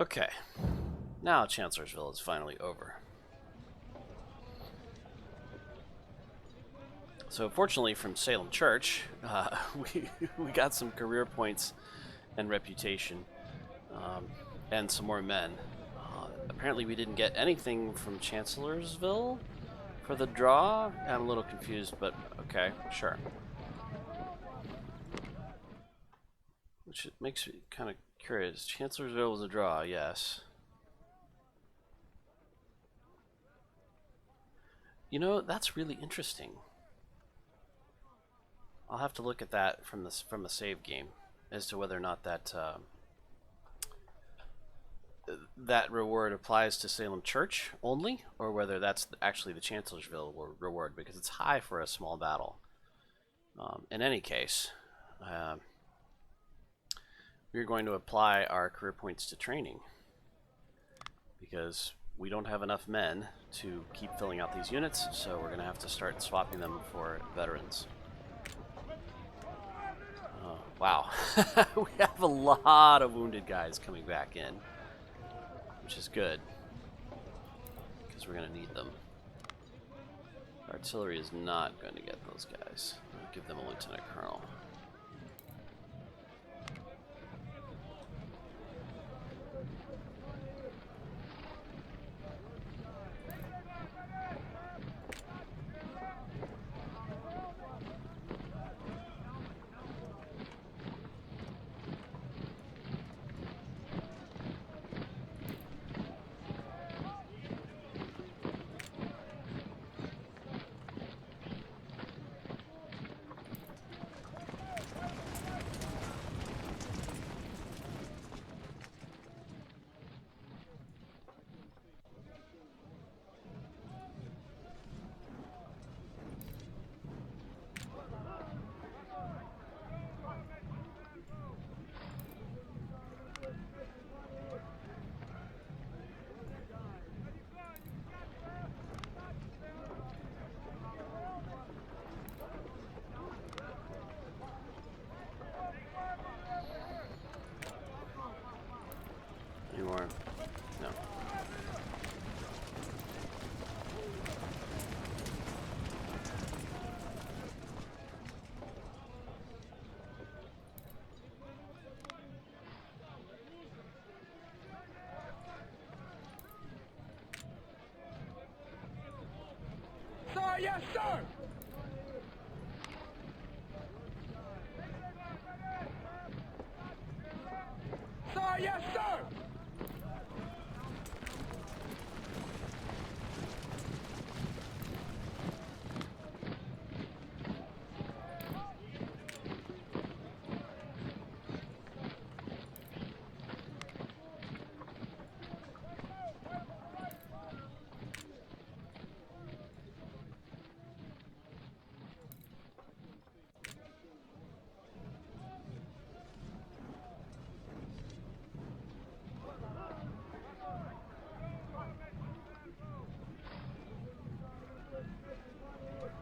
Okay, now Chancellorsville is finally over. So fortunately from Salem Church, we got some career points and reputation, and some more men. Apparently we didn't get anything from Chancellorsville for the draw. I'm a little confused, but okay, sure. Which makes me kind of curious. Chancellorsville was a draw, yes. You know, that's really interesting. I'll have to look at that from the save game as to whether or not that that reward applies to Salem Church only, or whether that's actually the Chancellorsville reward, because it's high for a small battle. In any case, we're going to apply our career points to training, because we don't have enough men to keep filling out these units, so we're going to have to start swapping them for veterans. Oh, wow. We have a lot of wounded guys coming back in, which is good, because we're going to need them. Artillery is not going to get those guys. I'll give them a lieutenant colonel. Anymore? No. Sir, yes, sir! Sir, yes, sir!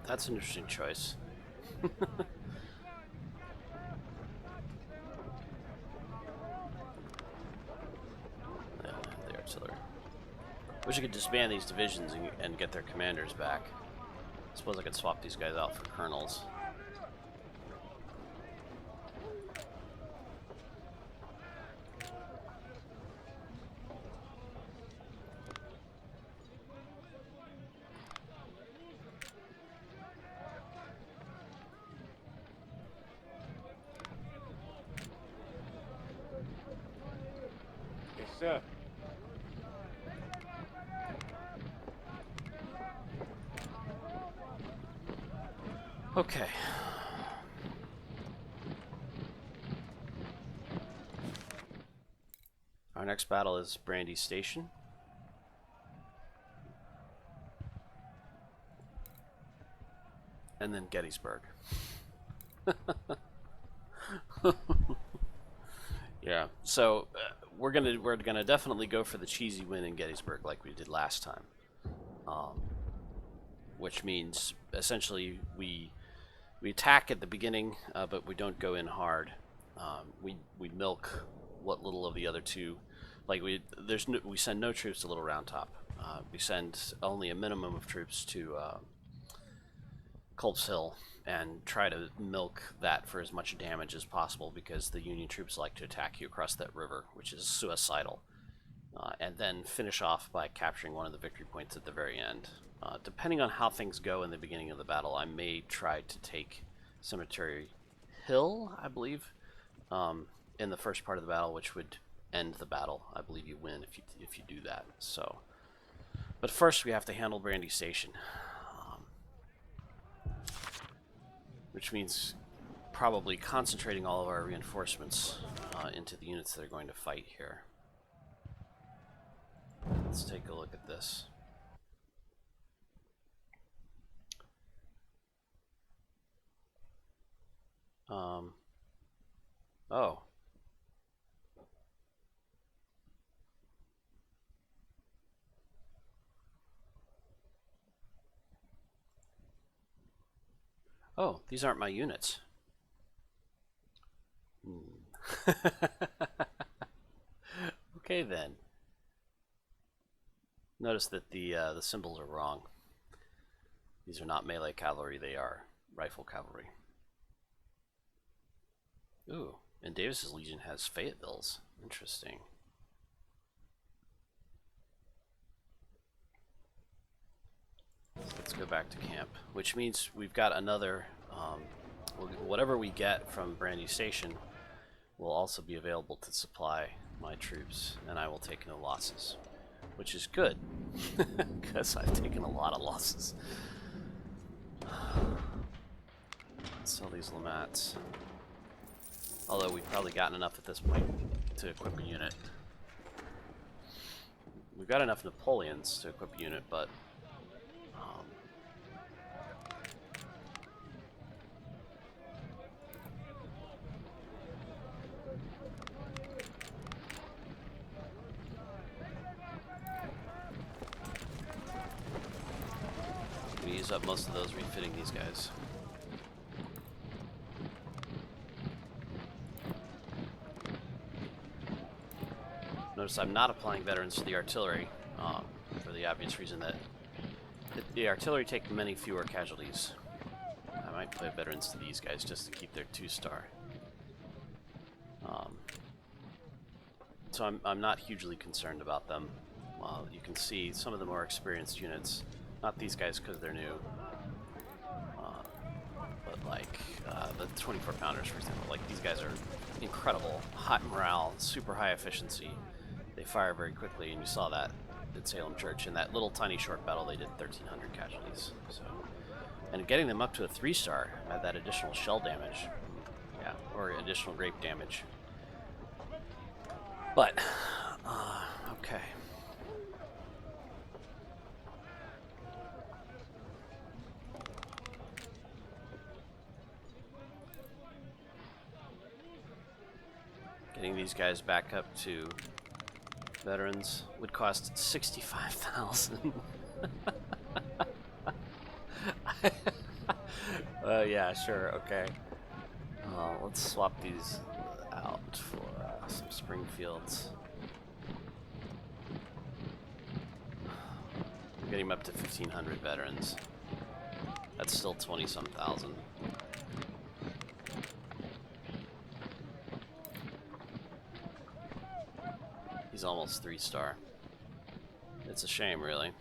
That's an interesting choice. Yeah, the artillery. Wish I could disband these divisions and get their commanders back. I suppose I could swap these guys out for colonels. Yes, sir. Okay. Our next battle is Brandy Station. And then Gettysburg. Yeah, so we're gonna definitely go for the cheesy win in Gettysburg like we did last time, which means essentially we attack at the beginning, but we don't go in hard. We milk what little of the other two, Like we send no troops to Little Round Top. We send only a minimum of troops to Culp's Hill and try to milk that for as much damage as possible, because the Union troops like to attack you across that river, which is suicidal, and then finish off by capturing one of the victory points at the very end. Depending on how things go in the beginning of the battle, I may try to take Cemetery Hill, I believe, in the first part of the battle, which would end the battle. I believe you win if you do that. So, but first we have to handle Brandy Station, which means probably concentrating all of our reinforcements into the units that are going to fight here. Let's take a look at this. Oh. Oh, these aren't my units. Okay then. Notice that the symbols are wrong. These are not melee cavalry, they are rifle cavalry. Ooh, and Davis's Legion has Fayettevilles. Interesting. Let's go back to camp, which means we've got another, whatever we get from Brandy Station will also be available to supply my troops, and I will take no losses, which is good, because I've taken a lot of losses. Let's sell these Lamats. Although we've probably gotten enough at this point to equip a unit. We've got enough Napoleons to equip a unit, but we use up most of those refitting these guys. Notice I'm not applying veterans to the artillery, for the obvious reason that the artillery take many fewer casualties. I might play veterans to these guys just to keep their 2-star. So I'm not hugely concerned about them. You can see some of the more experienced units, not these guys because they're new, but like the 24-pounders, for example. Like, these guys are incredible, hot morale, super high efficiency. They fire very quickly, and you saw that at Salem Church. In that little tiny short battle, they did 1,300 casualties. So, and getting them up to a 3-star at that additional shell damage, yeah, or additional grape damage. But okay. Getting these guys back up to veterans would cost 65,000. Yeah, sure, okay. Let's swap these out for some Springfields. We're getting them up to 1,500 veterans. That's still 20-some thousand. He's almost 3-star. It's a shame, really.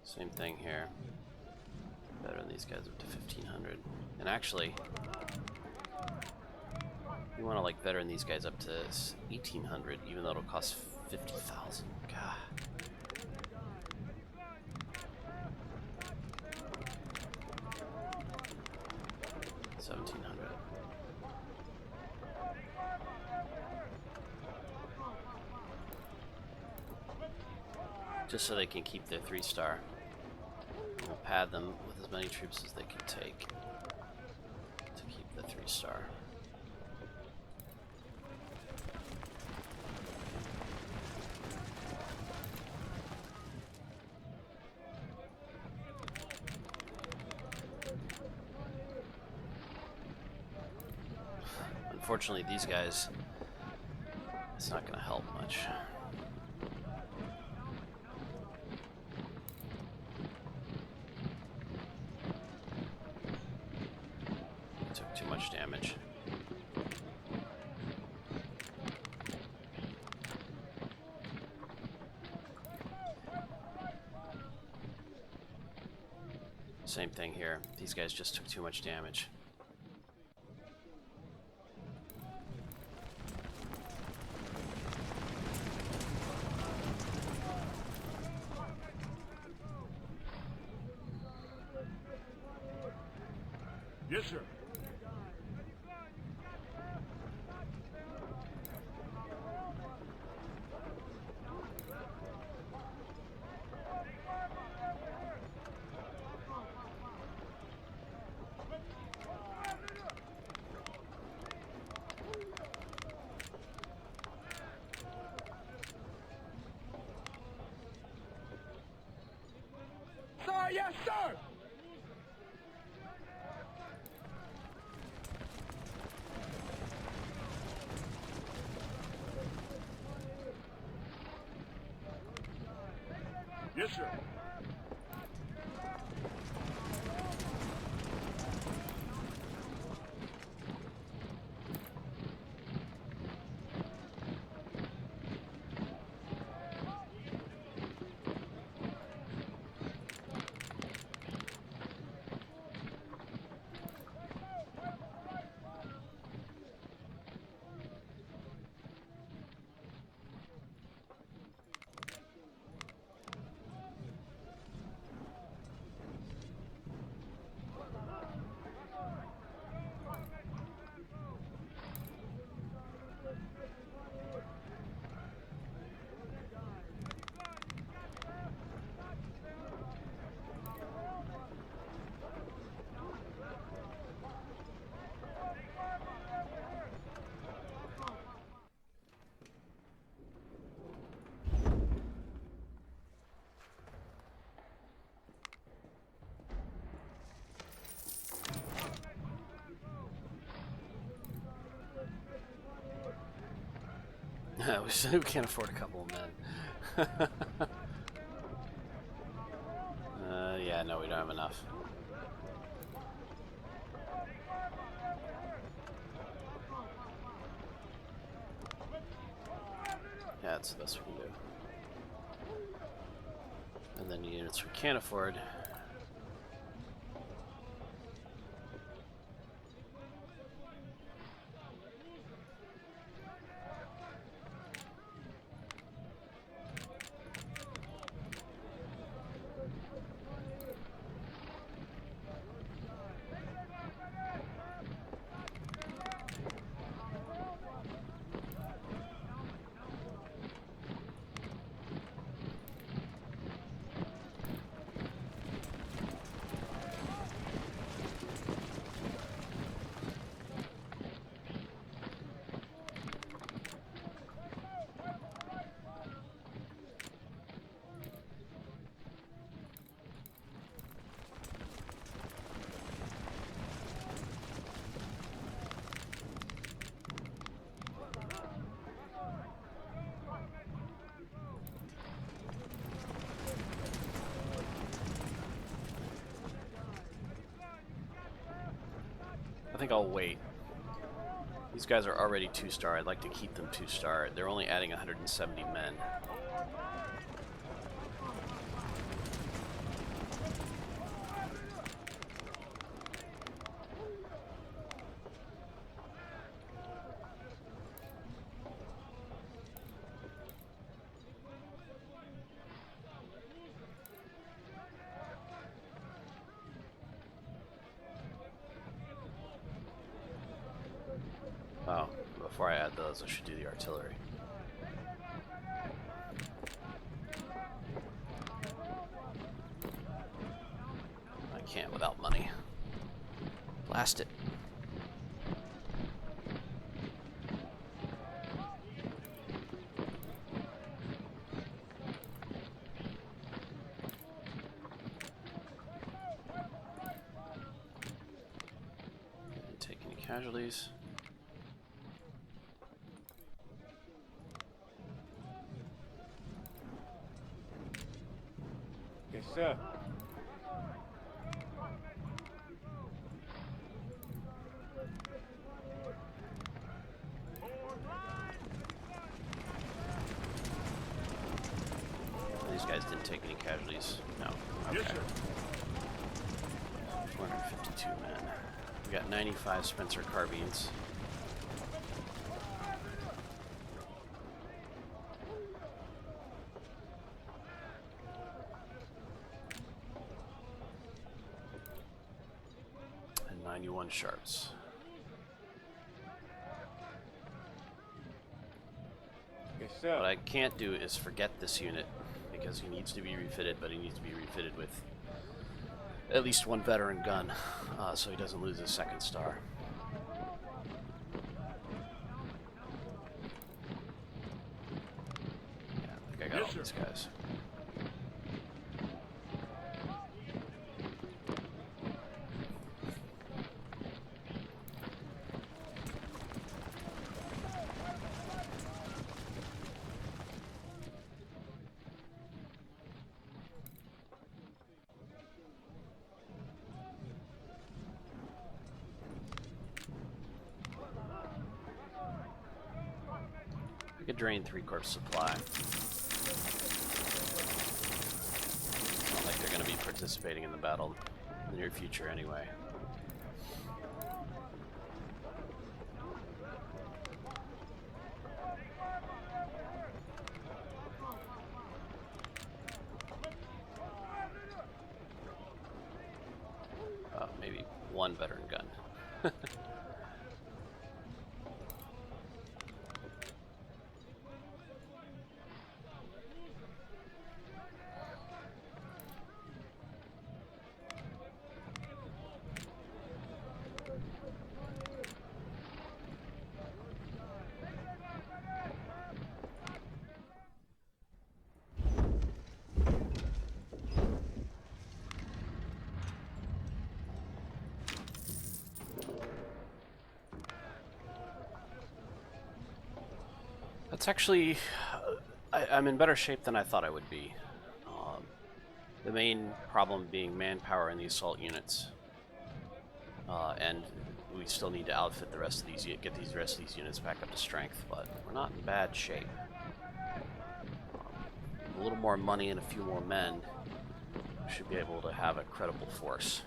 Same thing here. Better than these guys up to 1,500. And actually, you want to like veteran these guys up to 1,800, even though it'll cost 50,000. God. Just so they can keep their 3-star. We'll pad them with as many troops as they can take to keep the 3-star. unfortunately, these guys, it's not going to help much. Took too much damage. Same thing here. These guys just took too much damage. Yes, sir. Sir, yes, sir. Yes, sir. We can't afford a couple of men. Yeah, no, we don't have enough. Yeah, that's the best we can do. And then units we can't afford. I think I'll wait. These guys are already 2-star. I'd like to keep them 2-star. They're only adding 170 men. Oh, before I add those, I should do the artillery. I can't without money. Blast it. Didn't take any casualties. sir. These guys didn't take any casualties. No. Yes, Okay. sir. 452 men. We got 95 Spencer carbines. And 91 sharps. Yes, sir. What I can't do is forget this unit because he needs to be refitted, but he needs to be refitted with at least one veteran gun, so he doesn't lose his second star. Yeah, I think I got all these guys. I could drain 3 corps supply. Not like they're going to be participating in the battle in the near future anyway. Maybe one veteran gun. That's actually, I'm in better shape than I thought I would be. The main problem being manpower in the assault units, and we still need to outfit the rest of these, get these rest of these units back up to strength. But we're not in bad shape. A little more money and a few more men, we should be able to have a credible force.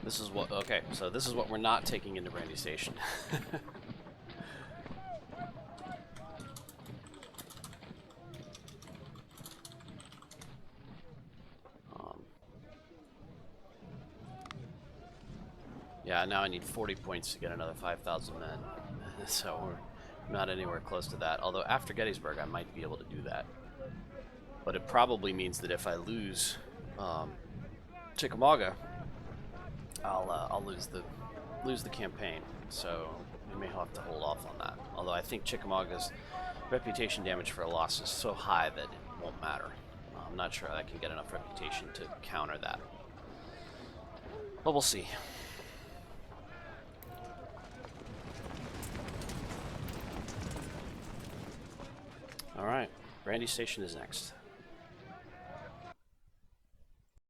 This is what, okay, so this is what we're not taking into Brandy Station. Yeah, now I need 40 points to get another 5,000 men. So we're not anywhere close to that. Although after Gettysburg, I might be able to do that. But it probably means that if I lose Chickamauga, I'll lose the campaign, so we may have to hold off on that. Although I think Chickamauga's reputation damage for a loss is so high that it won't matter. I'm not sure I can get enough reputation to counter that, but we'll see. All right, Brandy Station is next.